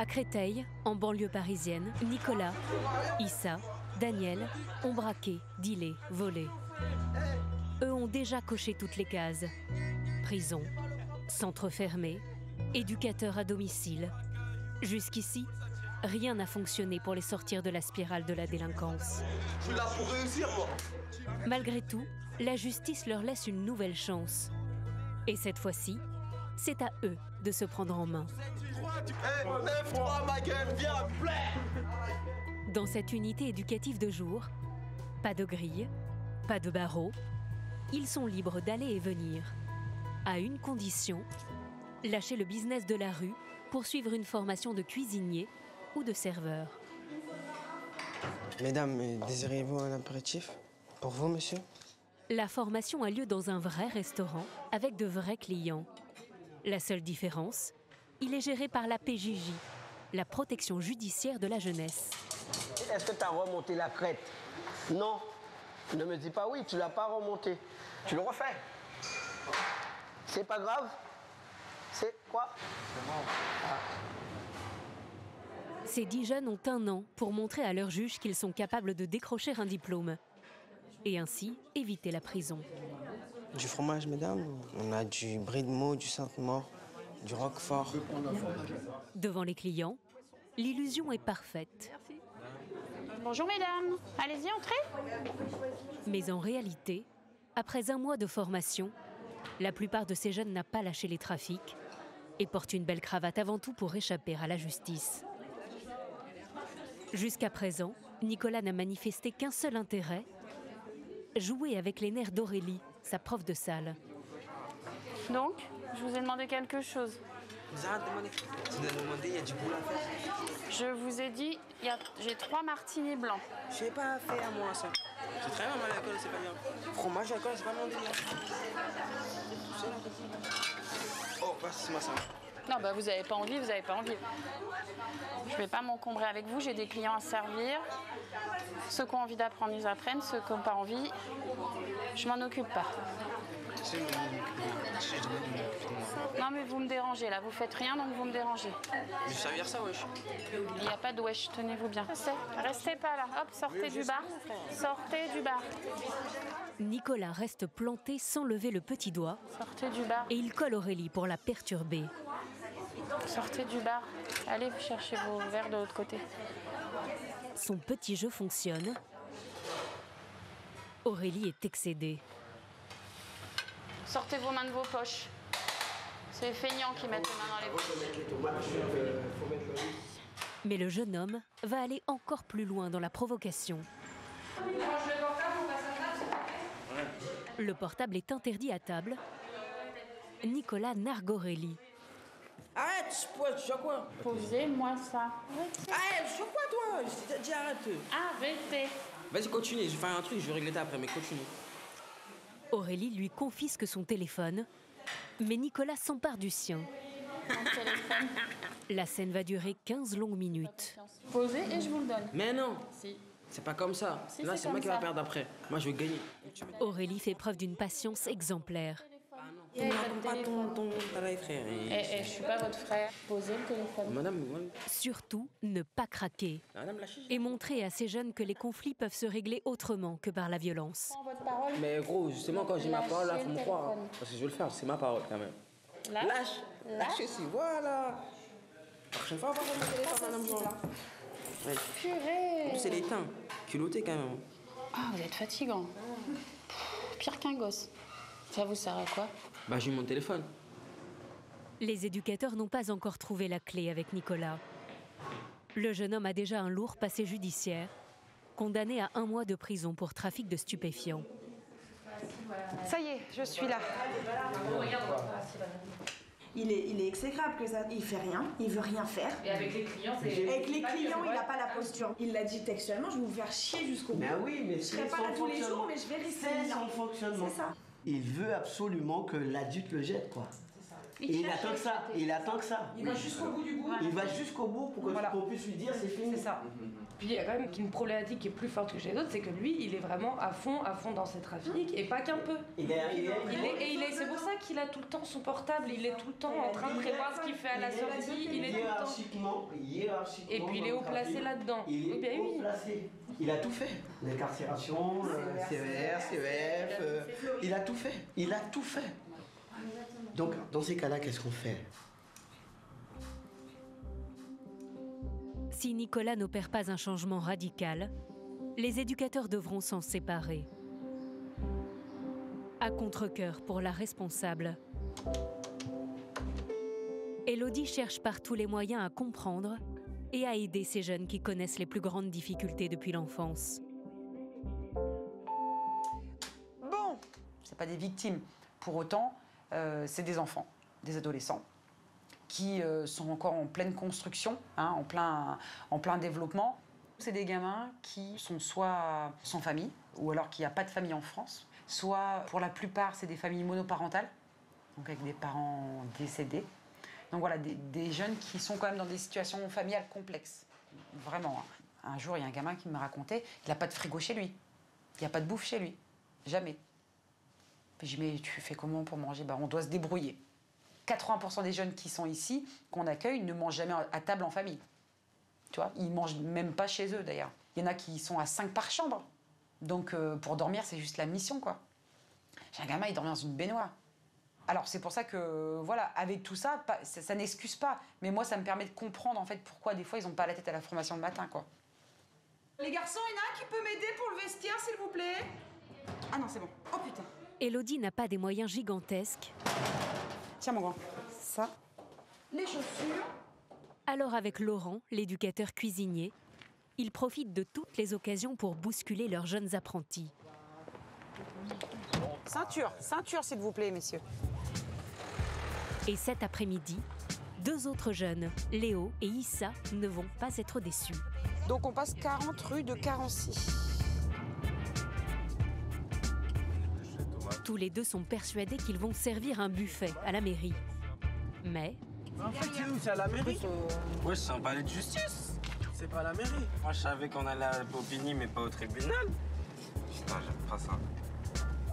À Créteil, en banlieue parisienne, Nicolas, Issa, Daniel ont braqué, dealé, volé. Eux ont déjà coché toutes les cases. Prison, centre fermé, éducateur à domicile. Jusqu'ici, rien n'a fonctionné pour les sortir de la spirale de la délinquance. Je suis là pour réussir, moi. Malgré tout, la justice leur laisse une nouvelle chance. Et cette fois-ci, c'est à eux de se prendre en main. Lève-toi, ma gueule, viens, Dans cette unité éducative de jour, pas de grille, pas de barreaux. Ils sont libres d'aller et venir. À une condition, lâcher le business de la rue pour suivre une formation de cuisinier ou de serveur. Mesdames, désirez-vous un apéritif? Pour vous, monsieur? La formation a lieu dans un vrai restaurant avec de vrais clients. La seule différence, il est géré par la PJJ, la protection judiciaire de la jeunesse. Est-ce que tu as remonté la crête? Non. Ne me dis pas oui, tu l'as pas remonté. Tu le refais. C'est pas grave? C'est quoi? Ces 10 jeunes ont 1 an pour montrer à leur juge qu'ils sont capables de décrocher un diplôme et ainsi éviter la prison. Du fromage, mesdames? On a du brie de Meaux, du Sainte-Maure, du Roquefort. Devant les clients, l'illusion est parfaite. Bonjour mesdames, allez-y, entrez. Mais en réalité, après 1 mois de formation, la plupart de ces jeunes n'a pas lâché les trafics et portent une belle cravate avant tout pour échapper à la justice. Jusqu'à présent, Nicolas n'a manifesté qu'un seul intérêt, jouer avec les nerfs d'Aurélie, sa prof de salle. Donc, je vous ai demandé quelque chose. Vous avez demandé? Vous avez demandé, il y a du boulot à faire. Je vous ai dit, j'ai 3 martinis blancs. Je sais pas faire, moi, ça. C'est très bien, moi, l'alcool, c'est pas bien. Fromage, alcool, c'est pas mon délire. Oh, passe-moi ça. Non, bah vous avez pas envie, vous avez pas envie. Je vais pas m'encombrer avec vous, j'ai des clients à servir. Ceux qui ont envie d'apprendre, ils apprennent. Ceux qui n'ont pas envie, je m'en occupe pas. Non mais vous me dérangez là, vous faites rien donc vous me dérangez. Je vais servir ça, wesh. Il n'y a pas de wesh, tenez-vous bien. Restez pas là, hop, sortez du bar. Sortez du bar. Nicolas reste planté sans lever le petit doigt Sortez du bar. et il colle Aurélie pour la perturber. Sortez du bar. Allez chercher vos verres de l'autre côté. Son petit jeu fonctionne. Aurélie est excédée. Sortez vos mains de vos poches. C'est les feignants qui mettent les mains dans les poches. Mais le jeune homme va aller encore plus loin dans la provocation. Le portable est interdit à table. Nicolas nargue Aurélie. Arrête, je fais quoi? Posez-moi ça. Arrête, je fais quoi toi? Je t'ai dit arrête. Arrêtez. Vas-y, continue, je vais faire un truc, je vais régler ça après, mais continue. Aurélie lui confisque son téléphone, mais Nicolas s'empare du sien. Mon téléphone. La scène va durer 15 longues minutes. Posez et je vous le donne. Mais non, Si. c'est pas comme ça. Si, Là, c'est c'est moi comme qui va ça. perdre après. Moi, je vais gagner. Aurélie fait preuve d'une patience exemplaire. Tu ne racontes pas ton travail, frère. Je suis pas votre frère. Posez le téléphone. Madame, Surtout, ne pas craquer madame la chiche. et montrer à ces jeunes que les conflits peuvent se régler autrement que par la violence. Prends votre parole. Mais gros, justement, quand j'ai ma parole, là, Lâchez faut me le croire. téléphone. Parce que je veux le faire, c'est ma parole quand même. Là. Lâche. Lâche aussi, voilà. La prochaine fois, on va voir mon téléphone, madame Jean. Ouais. Purée. C'est l'éteint. Culotté quand même. Ah, vous êtes fatigant. Pire qu'un gosse. Ça vous sert à quoi? Bah, j'ai eu mon téléphone. Les éducateurs n'ont pas encore trouvé la clé avec Nicolas. Le jeune homme a déjà un lourd passé judiciaire, condamné à 1 mois de prison pour trafic de stupéfiants. Ça y est, je suis là. Il est exécrable que ça. Il fait rien, il veut rien faire. Et avec les clients, c'est... Avec les clients, il n'a pas la posture. Il l'a dit textuellement, je vais vous faire chier jusqu'au bout. Mais oui, mais Je serai pas là tous les jours, mais je vais rester C'est là. son fonctionnement. C'est ça. Il veut absolument que l'adulte le jette, quoi. Et il attend que ça. Il attend que ça. Il va jusqu'au bout du bout. Il va jusqu'au bout pour qu'on puisse lui dire c'est fini. C'est ça. Puis il y a quand même une problématique qui est plus forte que chez les autres, c'est que lui, il est vraiment à fond dans ses trafics, et pas qu'un peu. C'est pour ça qu'il a tout le temps son portable, il est tout le temps en train de prévoir ce qu'il fait à la sortie, il est tout le temps. Et puis il est haut placé là-dedans. Il est haut placé. Il a tout fait. L'incarcération, CVR, CEF, il a tout fait. Il a tout fait. Donc, dans ces cas-là, qu'est-ce qu'on fait? Si Nicolas n'opère pas un changement radical, les éducateurs devront s'en séparer. À contre-cœur pour la responsable, Élodie cherche par tous les moyens à comprendre et à aider ces jeunes qui connaissent les plus grandes difficultés depuis l'enfance. Bon, c'est pas des victimes. Pour autant, c'est des enfants, des adolescents, qui sont encore en pleine construction, hein, en plein développement. C'est des gamins qui sont soit sans famille, ou alors qu'il n'y a pas de famille en France, soit, pour la plupart, c'est des familles monoparentales, donc avec des parents décédés. Donc voilà, des jeunes qui sont quand même dans des situations familiales complexes, vraiment. Un jour, il y a un gamin qui me racontait, il n'a pas de frigo chez lui, il n'y a pas de bouffe chez lui, jamais. Puis je dis, mais tu fais comment pour manger? On doit se débrouiller. 80% des jeunes qui sont ici, qu'on accueille, ne mangent jamais à table en famille. Tu vois, ils mangent même pas chez eux, d'ailleurs. Il y en a qui sont à 5 par chambre. Donc, pour dormir, c'est juste la mission, quoi. J'ai un gamin, il dormait dans une baignoire. Alors, c'est pour ça que, voilà, avec tout ça, ça n'excuse pas. Mais moi, ça me permet de comprendre, en fait, pourquoi, des fois, ils n'ont pas la tête à la formation le matin, quoi. Les garçons, il y en a un qui peut m'aider pour le vestiaire, s'il vous plaît? Ah non, c'est bon. Oh, putain. Élodie n'a pas des moyens gigantesques. Tiens, mon grand. Ça. Les chaussures. Alors avec Laurent, l'éducateur cuisinier, ils profitent de toutes les occasions pour bousculer leurs jeunes apprentis. Ceinture, s'il vous plaît, messieurs. Et cet après-midi, 2 autres jeunes, Léo et Issa, ne vont pas être déçus. Donc on passe 40 rue de Carency. Tous les deux sont persuadés qu'ils vont servir un buffet à la mairie. Mais... En fait, c'est où? C'est à la mairie? Ouais, c'est un palais de justice. C'est pas à la mairie. Moi, je savais qu'on allait à Bobigny, mais pas au tribunal. Putain, j'aime pas ça.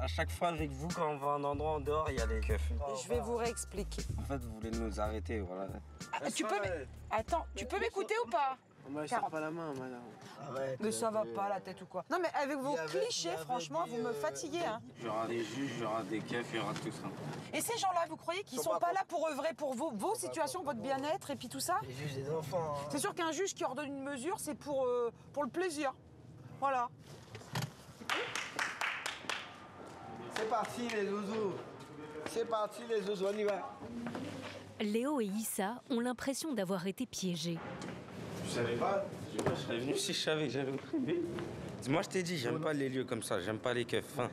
À chaque fois, avec vous, quand on va à un endroit en dehors, il y a les keufs. Je vais vous réexpliquer. En fait, vous voulez nous arrêter, voilà. Attends, tu peux m'écouter ou pas? Moi, je sers pas la main, madame. Arrête. Mais ça va pas, la tête ou quoi? Non, mais avec vos clichés, franchement, vous me fatiguez, hein. Il y aura des juges, il y aura des keufs, il y aura tout ça. Et ces gens-là, vous croyez qu'ils sont pas là pour œuvrer pour vos situations, votre bien-être et puis tout ça? Les juges des enfants. Hein. C'est sûr qu'un juge qui ordonne une mesure, c'est pour le plaisir. Voilà. C'est parti, les zouzous. C'est parti, les zouzous, on y va. Léo et Issa ont l'impression d'avoir été piégés. Je savais pas. Je serais venu si je savais que j'allais au privé. Moi, je t'ai dit, j'aime pas les lieux comme ça, j'aime pas les keufs. Hein.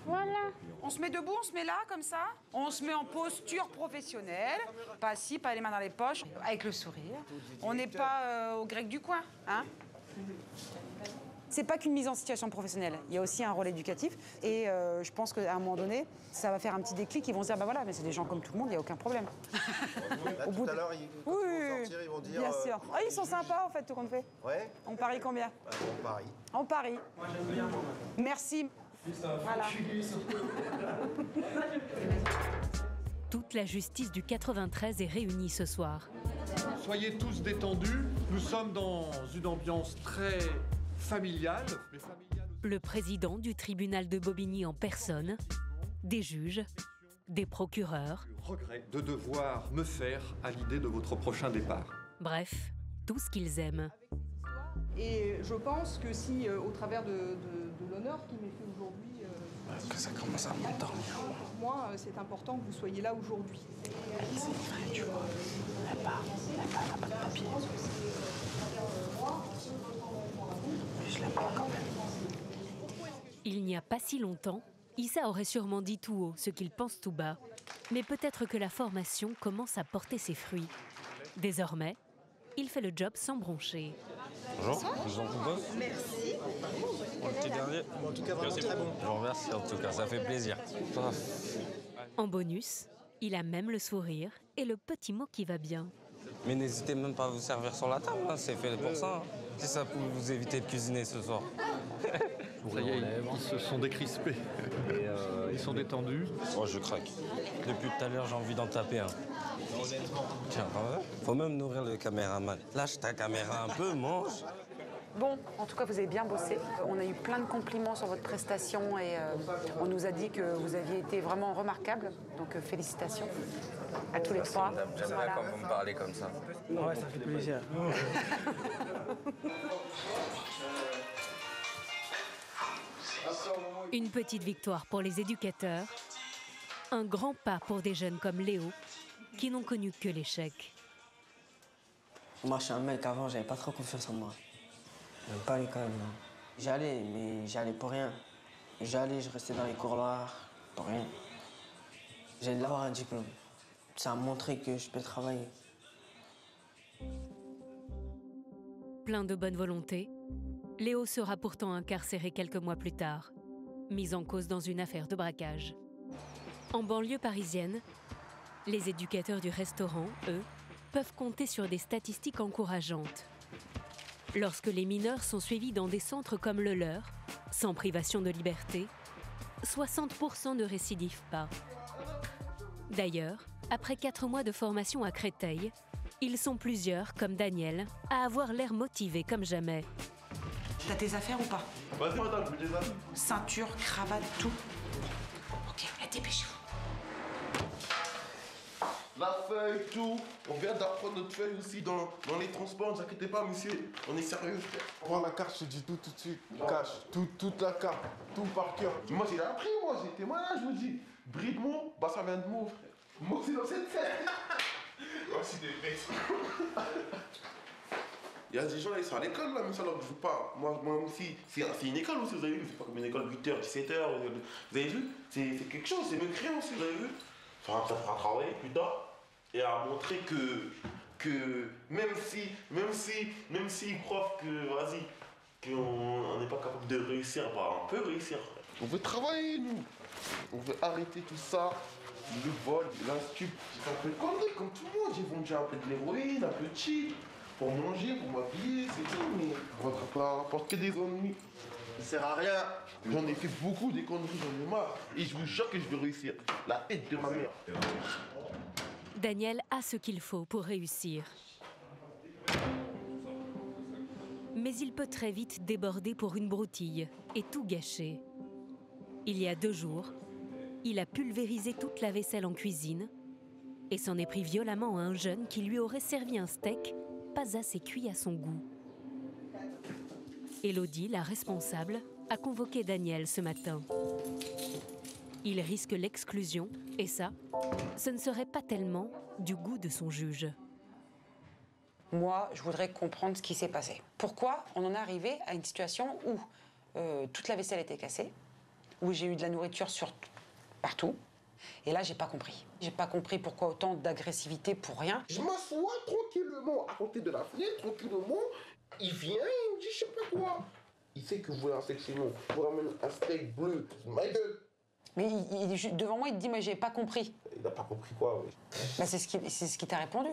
Voilà. On se met debout, on se met là, comme ça. On se met en posture professionnelle. Pas assis, pas les mains dans les poches, avec le sourire. On n'est pas au grec du coin, hein. C'est pas qu'une mise en situation professionnelle, il y a aussi un rôle éducatif. Et je pense qu'à un moment donné, ça va faire un petit déclic, ils vont se dire, bah voilà, mais c'est des gens comme tout le monde, il n'y a aucun problème. Là, tout à l'heure, ils vont sortir, ils vont dire... Bien sûr. Ah, ils sont sympas, en fait, tout compte fait. Ouais. On parie combien? On parie. On parie. Moi, j'aime bien. Merci. Voilà. Toute la justice du 93 est réunie ce soir. Soyez tous détendus, nous sommes dans une ambiance très familiale. Le président du tribunal de Bobigny en personne, des juges, des procureurs. Je regrette de devoir me faire à l'idée de votre prochain départ. Bref, tout ce qu'ils aiment. Et je pense que si, au travers de l'honneur qui m'est fait aujourd'hui, Que ça commence à m'endormir. moi, c'est important que vous soyez là aujourd'hui. C'est vrai, tu vois. Elle part, elle n'a pas de papier. Mais je l'aime pas quand même. Il n'y a pas si longtemps, Issa aurait sûrement dit tout haut ce qu'il pense tout bas. Mais peut-être que la formation commence à porter ses fruits. Désormais, il fait le job sans broncher. Bonjour, je vous en propose. Merci. Le petit dernier. En tout cas, vraiment très bon. Je vous remercie en tout cas, ça fait plaisir. En bonus, Il a même le sourire et le petit mot qui va bien. Mais n'hésitez même pas à vous servir sur la table, hein, c'est fait pour ça. Hein. Si ça peut vous éviter de cuisiner ce soir. Ça y est, ils se sont décrispés. Ils sont détendus. Oh, je craque. Depuis tout à l'heure, j'ai envie d'en taper un. Tiens, faut même nourrir le caméraman. Lâche ta caméra un peu, mange. Bon, en tout cas, vous avez bien bossé. On a eu plein de compliments sur votre prestation et on nous a dit que vous aviez été vraiment remarquable. Donc, félicitations à tous les trois. J'aime bien quand vous me parlez comme ça. Ouais, ça fait plaisir. Une petite victoire pour les éducateurs, un grand pas pour des jeunes comme Léo, qui n'ont connu que l'échec. Moi, je suis un mec, avant, j'avais pas trop confiance en moi. Même pas à l'école, non. J'allais, mais j'allais pour rien. J'allais, je restais dans les couloirs, pour rien. J'ai d'avoir un diplôme. Ça a montré que je peux travailler. Plein de bonne volonté, Léo sera pourtant incarcéré quelques mois plus tard, mis en cause dans une affaire de braquage. En banlieue parisienne, les éducateurs du restaurant, eux, peuvent compter sur des statistiques encourageantes. Lorsque les mineurs sont suivis dans des centres comme le leur, sans privation de liberté, 60% ne récidivent pas. D'ailleurs, après 4 mois de formation à Créteil, ils sont plusieurs, comme Daniel, à avoir l'air motivés comme jamais. T'as tes affaires ou pas? Vas-y, madame, je les affaires. Ceinture, cravate, tout. Ok, dépêchez-vous. La feuille, tout. On vient d'apprendre notre feuille aussi dans les transports. Ne vous inquiétez pas, monsieur. On est sérieux. Prends la carte, je te dis tout de suite. Cache toute la carte, tout par cœur. Moi, j'ai appris, moi. J'étais malade, je vous dis. Bridemont, bah ça vient de moi, frère. Moi, c'est dans cette scène. Moi, c'est des bêtes. Il y a des gens, ils sont à l'école, là, mais ça leur joue pas. Moi aussi, c'est une école aussi, vous avez vu. C'est pas comme une école 8h, 17h. Vous avez vu? C'est quelque chose, c'est même créant aussi, vous avez vu. Ça fera travailler plus tard et à montrer que même si prof que vas-y qu'on n'est pas capable de réussir, bah on peut réussir. On veut travailler nous, on veut arrêter tout ça, le vol, la stup. J'ai un peu de conneries comme tout le monde, j'ai vendu un peu de l'héroïne, un peu de cheat, pour manger, pour m'habiller, c'est tout, mais on va pas apporter que des ennuis. Ça sert à rien. J'en ai fait beaucoup des conneries, j'en ai marre. Et je vous jure que je vais réussir. La tête de ma mère. Daniel a ce qu'il faut pour réussir. Mais il peut très vite déborder pour une broutille et tout gâcher. Il y a 2 jours, il a pulvérisé toute la vaisselle en cuisine et s'en est pris violemment à un jeune qui lui aurait servi un steak pas assez cuit à son goût. Élodie, la responsable, a convoqué Daniel ce matin. Il risque l'exclusion, et ça, ce ne serait pas tellement du goût de son juge. Moi, je voudrais comprendre ce qui s'est passé. Pourquoi on en est arrivé à une situation où toute la vaisselle était cassée, où j'ai eu de la nourriture partout, et là, j'ai pas compris. J'ai pas compris pourquoi autant d'agressivité pour rien. Je m'assois tranquillement à côté de la fenêtre, tranquillement. Il vient, il me dit je sais pas quoi. Il sait que vous voulez un steak chez nous. Je vous ramène un steak bleu. Ma gueule. Mais devant moi, il te dit, mais j'ai pas compris. Il n'a pas compris quoi, oui. Bah, c'est ce qui t'a répondu.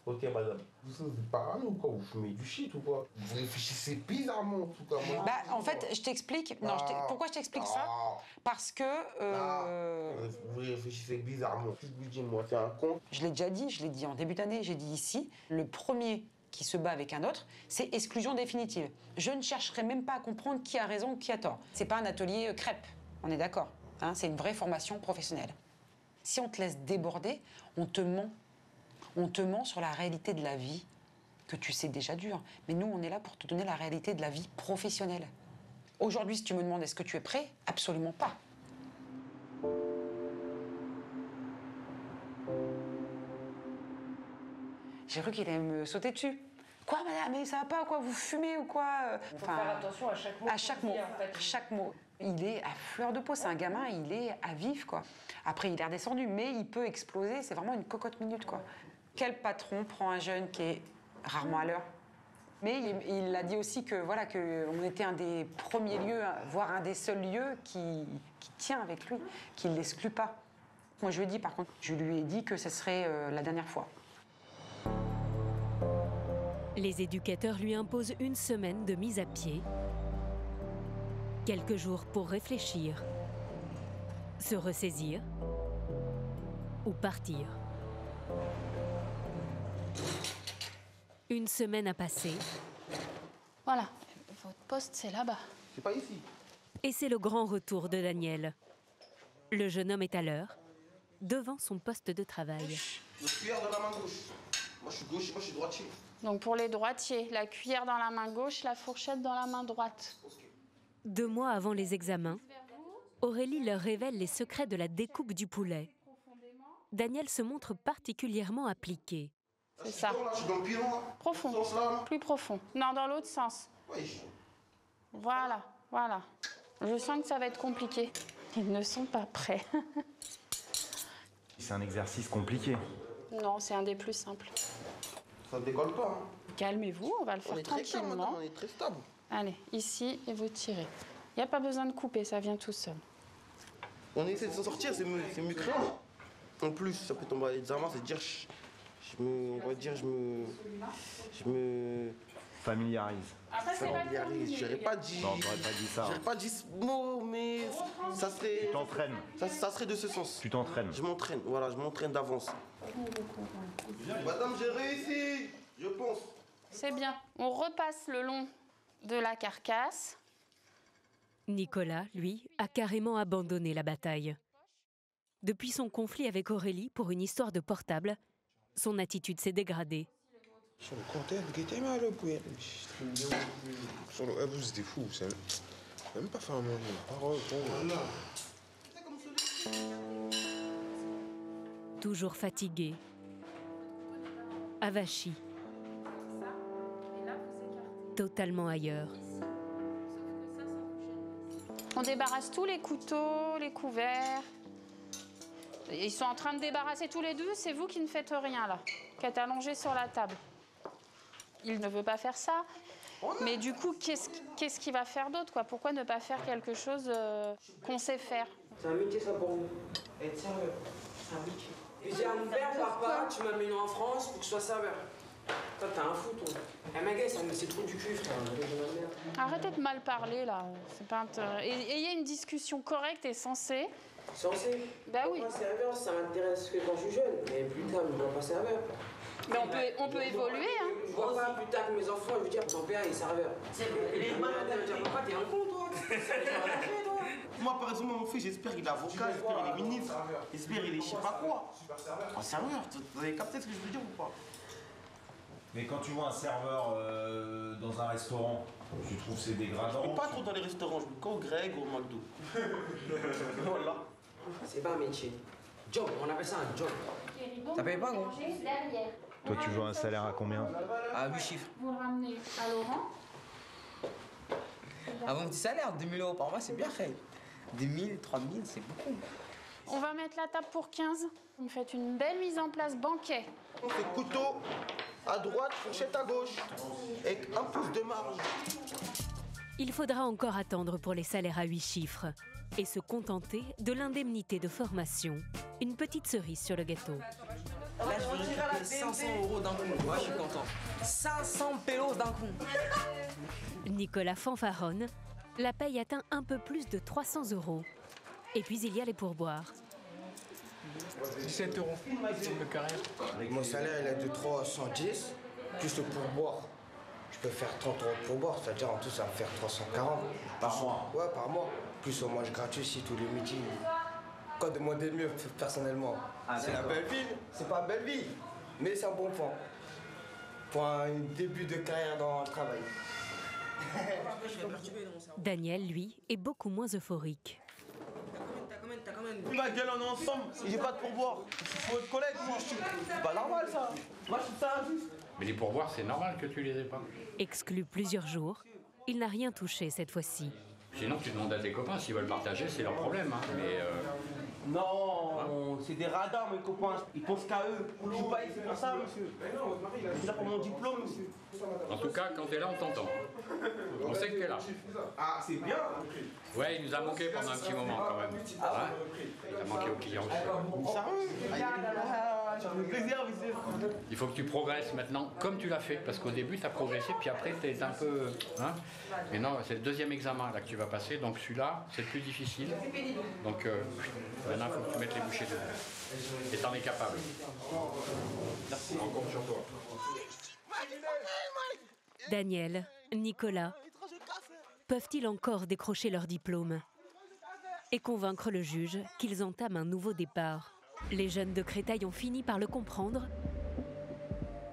Ok, madame. Vous êtes parano ou quoi? Vous fumez du shit ou quoi? Vous réfléchissez bizarrement en tout cas. Moi, bah, en fait, je t'explique. Non, pourquoi je t'explique ça? Parce que. Vous réfléchissez bizarrement. Qu'est-ce que vous dites, moi? C'est un con. Je l'ai déjà dit, je l'ai dit en début d'année, j'ai dit ici, le premier qui se bat avec un autre, c'est exclusion définitive. Je ne chercherai même pas à comprendre qui a raison ou qui a tort. C'est pas un atelier crêpe, on est d'accord. Hein, c'est une vraie formation professionnelle. Si on te laisse déborder, on te ment. On te ment sur la réalité de la vie, que tu sais déjà dur. Mais nous, on est là pour te donner la réalité de la vie professionnelle. Aujourd'hui, si tu me demandes est-ce que tu es prêt, absolument pas. J'ai cru qu'il allait me sauter dessus. Quoi, madame, mais ça va pas, quoi, vous fumez ou quoi? Faut faire attention à chaque mot. À chaque mot, en fait. Chaque mot. Il est à fleur de peau, c'est un gamin, il est à vif, quoi. Après, il est redescendu, mais il peut exploser, c'est vraiment une cocotte minute, quoi. Quel patron prend un jeune qui est rarement à l'heure? Mais il a dit aussi que, voilà, qu'on était un des premiers lieux, voire un des seuls lieux qui tient avec lui, qui ne l'exclut pas. Moi, je lui ai dit, par contre, je lui ai dit que ce serait la dernière fois. Les éducateurs lui imposent une semaine de mise à pied, quelques jours pour réfléchir, se ressaisir ou partir. Une semaine a passé. Voilà, votre poste, c'est là-bas. C'est pas ici. Et c'est le grand retour de Daniel. Le jeune homme est à l'heure, devant son poste de travail. La cuillère dans la main gauche. Moi, je suis gaucher, moi, je suis droitier. Donc pour les droitiers, la cuillère dans la main gauche, la fourchette dans la main droite. 2 mois avant les examens, Aurélie leur révèle les secrets de la découpe du poulet. Daniel se montre particulièrement appliqué. C'est ça. Je suis dans le pied, là. Profond. Plus profond. Non, dans l'autre sens. Oui. Voilà, voilà. Je sens que ça va être compliqué. Ils ne sont pas prêts. C'est un exercice compliqué. Non, c'est un des plus simples. Ça ne décolle pas. Hein. Calmez-vous, on va le faire tranquillement. On est très stable. Allez, ici, et vous tirez. Il n'y a pas besoin de couper, ça vient tout seul. On essaie de s'en sortir, c'est mieux que rien. En plus, ça peut tomber à l'examen, c'est dire, je me Familiarise. familiarise. J'aurais pas dit. Non, t'aurais pas dit ça. J'aurais pas dit ce mot, mais ça serait. Tu t'entraînes. Ça serait de ce sens. Tu t'entraînes. Je m'entraîne, voilà, je m'entraîne d'avance. Madame, j'ai réussi, je pense. C'est bien. On repasse le long de la carcasse. Nicolas, lui, a carrément abandonné la bataille. Depuis son conflit avec Aurélie pour une histoire de portable, son attitude s'est dégradée. Sur le compteur, c'était mal au pouet. Sur le abus, c'était fou. Même pas faire un moment. Parole, Toujours fatigué, avachi, totalement ailleurs. On débarrasse tous les couteaux, les couverts. Ils sont en train de débarrasser tous les deux, c'est vous qui ne faites rien là, qui êtes allongé sur la table. Il ne veut pas faire ça, mais du coup, qu'est-ce qu'il va faire d'autre quoi? Pourquoi ne pas faire quelque chose qu'on sait faire? C'est un métier ça pour vous. Être serveur, c'est un métier. Je dis à mon père, papa, tu m'amènes en France pour que je sois serveur. Toi, t'as un fou, toi. Eh, ma gueule, c'est trop du cul, frère. Arrêtez de mal parler là, c'est pas ayez une discussion correcte et sensée. Censé? Bah oui. Moi, serveur, ça m'intéresse que quand je suis jeune, mais plus tard, je ne vois pas serveur. Mais on peut évoluer, hein. Je vois pas plus tard que mes enfants, je veux dire, ton père, il est serveur. Les malades, je veux dire, papa, t'es un con, toi. Moi, par exemple, mon fils, j'espère qu'il est avocat, j'espère qu'il est ministre, j'espère qu'il est je sais pas quoi. Un serveur, vous avez capté ce que je veux dire ou pas? Mais quand tu vois un serveur dans un restaurant, tu trouves c'est dégradant? Je vais pas trop dans les restaurants, je vais qu'au Greg ou au McDo. Voilà. C'est pas un métier. Job, on appelle ça un job. Ça paye pas, gros? Toi, tu veux un salaire à combien? À 8 chiffres. Vous le ramenez à Laurent. Ah, mon petit salaire, 2000 € par mois, c'est bien fait. 2000, 3000, c'est beaucoup. On va mettre la table pour 15. Vous me faites une belle mise en place banquet. On fait couteau à droite, fourchette à gauche, avec un pouce de marge. Il faudra encore attendre pour les salaires à 8 chiffres et se contenter de l'indemnité de formation. Une petite cerise sur le gâteau. Là, je veux récupérer 500 € d'un coup. Moi, je suis content. 500 pélos d'un coup. Nicolas fanfaronne. La paye atteint un peu plus de 300 €. Et puis il y a les pourboires. 17 € le carré. Mon salaire il est de 310, plus le pourboire. Je peux faire 30 € de pourboire, c'est-à-dire en tout ça va me faire 340. Par mois? Ouais, par mois. Plus au mange gratuit si tous les midis. Quoi demander de mieux personnellement? C'est la belle vie, c'est pas belle vie, mais c'est un bon point. Pour un début de carrière dans le travail. Daniel, lui, est beaucoup moins euphorique. Ma gueule, on est ensemble, j'ai pas de pourboire. C'est votre collègue, moi. C'est pas normal ça. Moi, je trouve ça injuste. Mais les pourboires, c'est normal que tu les aies pas. Exclu plusieurs jours, il n'a rien touché cette fois-ci. Sinon, tu demandes à tes copains s'ils veulent partager, c'est leur problème. Hein. Mais non, c'est des radars, mes copains. Ils pensent qu'à eux. Je suis pas ici pour ça, monsieur. Je suis là pour mon diplôme, monsieur. En tout cas, quand t'es là, on t'entend. On sait que t'es là. Ah, c'est bien. Ouais, il nous a manqué pendant un petit moment quand même. Hein? Il a manqué aux clients. Ça me fait plaisir, monsieur. Il faut que tu progresses maintenant, comme tu l'as fait, parce qu'au début, tu as progressé, puis après, tu es un peu... Hein? Mais non, c'est le deuxième examen là que tu vas passer, donc celui-là, c'est le plus difficile. Donc maintenant, il faut que tu mettes les bouchées dedans. Et t'en es capable. Merci. On compte sur toi. Daniel, Nicolas, peuvent-ils encore décrocher leur diplôme et convaincre le juge qu'ils entament un nouveau départ? Les jeunes de Créteil ont fini par le comprendre.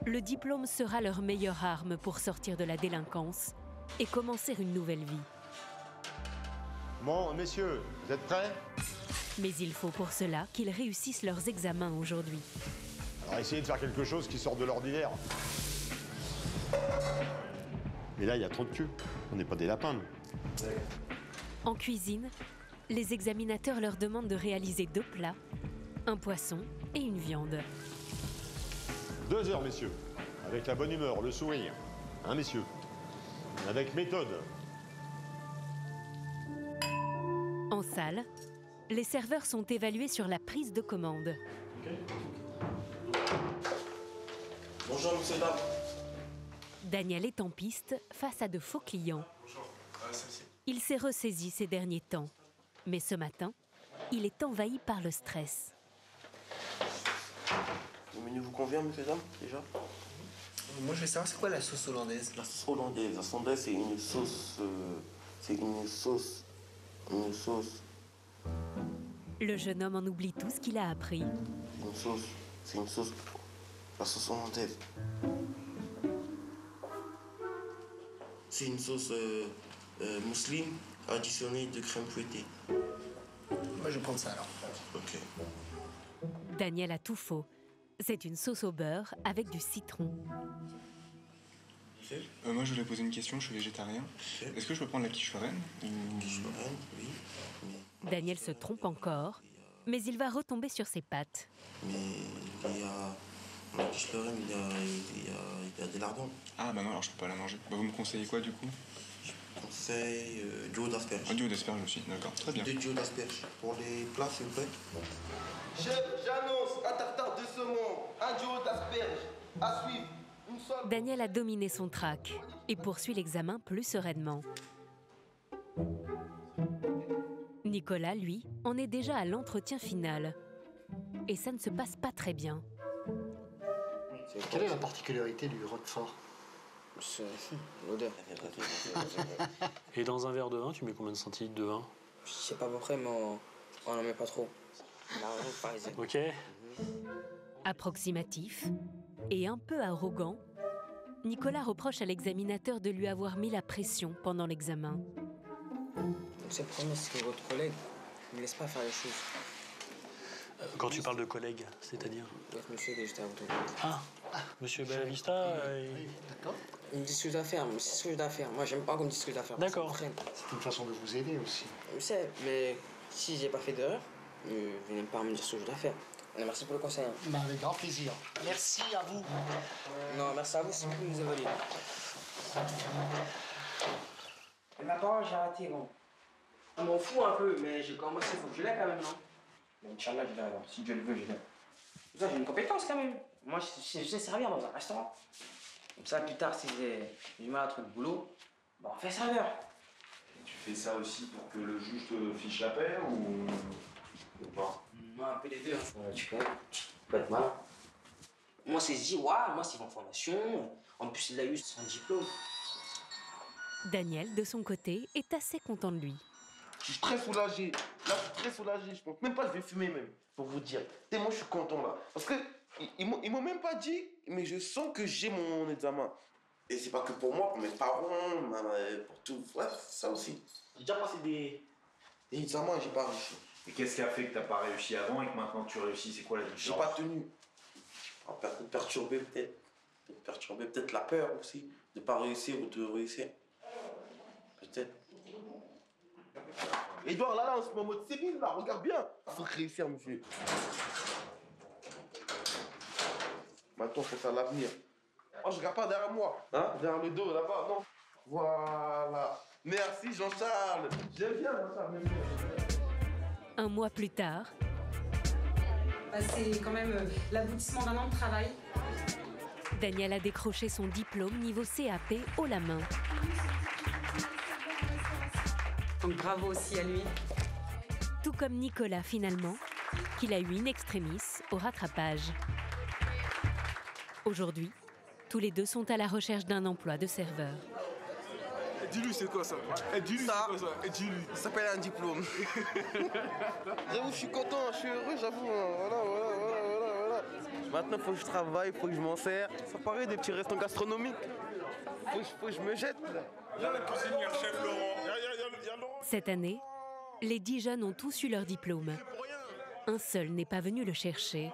Le diplôme sera leur meilleure arme pour sortir de la délinquance et commencer une nouvelle vie. Bon, messieurs, vous êtes prêts? Mais il faut pour cela qu'ils réussissent leurs examens aujourd'hui. Alors essayez de faire quelque chose qui sort de l'ordinaire. Mais là, il y a trop de queues. On n'est pas des lapins, nous. En cuisine, les examinateurs leur demandent de réaliser 2 plats, un poisson et une viande. 2 heures, messieurs. Avec la bonne humeur, le sourire. Hein, messieurs? Avec méthode. En salle, les serveurs sont évalués sur la prise de commande. Bonjour, monsieur, dame. Daniel est en piste face à de faux clients. Il s'est ressaisi ces derniers temps. Mais ce matin, il est envahi par le stress. Le menu vous convient, monsieur, dame, déjà? Moi, je veux savoir, c'est quoi la sauce hollandaise? La sauce hollandaise. La sauce hollandaise, c'est une sauce... Une sauce... Le jeune homme en oublie tout ce qu'il a appris. Une sauce... C'est une sauce... La sauce hollandaise. C'est une sauce mousseline additionnée de crème fouettée. Moi, je vais prendre ça, alors. Ok. Daniel a tout faux. C'est une sauce au beurre avec du citron. Moi, je voulais poser une question, je suis végétarien. Est-ce que je peux prendre la quiche Lorraine Quiche Lorraine, oui. Daniel se trompe encore, mais il va retomber sur ses pattes. Mais il y a... Dans la quiche Lorraine, il y a des lardons. Ah, bah non, alors je peux pas la manger. Bah, vous me conseillez quoi, du coup? Je conseille du haut d'asperge. Du haut d'asperge aussi, d'accord, très bien. 2 du haut d'asperge. Pour les plats, s'il vous plaît. Chef, j'annonce un tartare de saumon, un duo d'asperges, à suivre. Daniel a dominé son trac et poursuit l'examen plus sereinement. Nicolas, lui, en est déjà à l'entretien final. Et ça ne se passe pas très bien. Quelle est la particularité du Roquefort? C'est l'odeur. Et dans un verre de vin, tu mets combien de centilitres de vin? Je sais pas à peu près, mais on n'en met pas trop. Ok. Approximatif et un peu arrogant, Nicolas reproche à l'examinateur de lui avoir mis la pression pendant l'examen. Donc c'est le problème, c'est que votre collègue ne me laisse pas faire les choses. Quand tu parles de collègue, c'est-à-dire? Votre monsieur est juste à votre Ah, monsieur Bellavista. D'accord. Il me dit ce que je dois faire, mais c'est ce que je dois faire. Moi, j'aime pas qu'on me dise ce que je dois faire. D'accord. C'est une façon de vous aider aussi. Je sais, mais si j'ai pas fait d'erreur, venez pas me dire ce que je dois faire. Merci pour le conseil. Bah, avec grand plaisir. Merci à vous. Non, merci à vous, c'est vous qui nous évaluez. Ma parole, j'ai raté, bon. On m'en fout un peu, mais j'ai commencé, il faut que je l'aie quand même, non? Mais Inch'Allah, je l'ai alors. Si Dieu le veut, je l'ai. Ça, j'ai une compétence quand même. Moi, je sais servir dans un restaurant. Comme ça, plus tard, si j'ai du mal à trouver du boulot, bah, on fait serveur. Et tu fais ça aussi pour que le juge te fiche la paix ou pas? Moi, un peu les deux. Tu peux être malin. Moi, c'est dit, moi, c'est en formation. En plus, il a eu son diplôme. Daniel, de son côté, est assez content de lui. Je suis très soulagé. Là, je suis très soulagé. Je pense même pas que je vais fumer même, pour vous dire. Tellement je suis content là. Parce que ils m'ont même pas dit, mais je sens que j'ai mon examen. Et c'est pas que pour moi, pour mes parents, pour tout. Ouais, ça aussi. J'ai déjà passé des examens, j'ai pas réussi. Et qu'est-ce qui a fait que t'as pas réussi avant et que maintenant tu réussis? C'est quoi la différence? J'ai pas tenu. Perturber peut-être. Perturber peut-être la peur aussi. De pas réussir ou de réussir. Peut-être. Edouard, là, on se met en mode civil, là, regarde bien. Faut réussir, monsieur. Maintenant, c'est ça l'avenir. Oh, je regarde pas derrière moi, hein, derrière le dos, là-bas, non. Voilà. Merci, Jean-Charles. J'aime bien, Jean-Charles. Un mois plus tard, c'est quand même l'aboutissement d'un an de travail. Daniel a décroché son diplôme niveau CAP haut la main. Donc bravo aussi à lui. Tout comme Nicolas finalement, qu'il a eu in extremis au rattrapage. Aujourd'hui, tous les deux sont à la recherche d'un emploi de serveur. Dis-lui, c'est quoi ça? Dis-lui, c'est quoi ça? Dis-lui. Ça s'appelle un diplôme. J'avoue, je suis content, je suis heureux, j'avoue. Voilà. Maintenant, il faut que je travaille, il faut que je m'en sers. Ça paraît des petits restaurants gastronomiques. Faut que je me jette. Là, la cuisinière, chef Laurent. Il y a Laurent. Cette année, les 10 jeunes ont tous eu leur diplôme. Un seul n'est pas venu le chercher.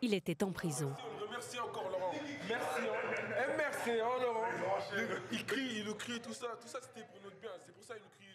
Il était en prison. Merci encore, Laurent. Merci, merci, Laurent. Il crie, tout ça c'était pour notre bien. C'est pour ça qu'il nous crie.